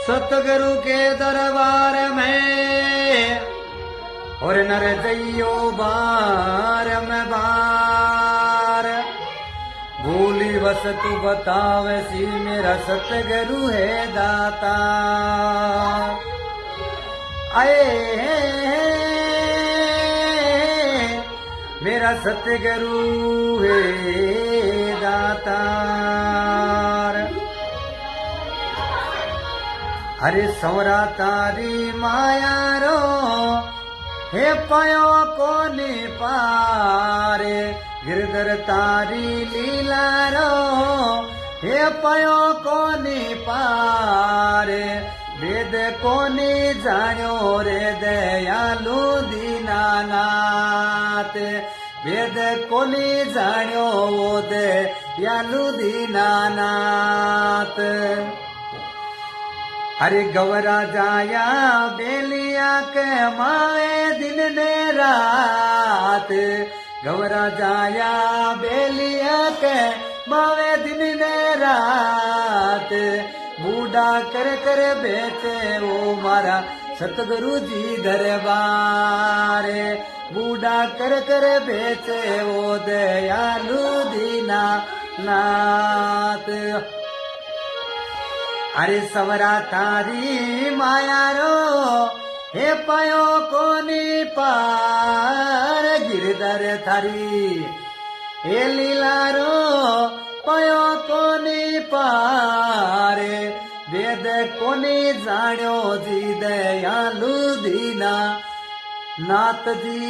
सतगुरु के दरबार में और नर जइयो बार में बार भूली बस तू बतावे सी मेरा सतगुरु है दाता आए मेरा सतगुरु है दातार अरे सवरा तारी माया रो हे पायो कोनी पारे गिरधर तारी लीला रो हे पायो कोनी पारे वेद कोनी जान्यो रे दयालु दीनानाथ वेद कोनी जान्यो वो दयालु दीनानाथ अरे गवरा जाया बेलिया के माए दिन ने रात गवरा जाया बेलिया के मावे दिन ने रात बूढ़ा कर बेचे वो मारा सतगुरु जी दरबार बूढ़ा कर बेचे वो दयालु दीना नाथ अरे सवरा तारी माया रो हे पायो कोनी पार गिरधर थारी हे लीला रो पायो कोनी पार वेद कोनी जान्यो जी दयालु दीना नाथ जी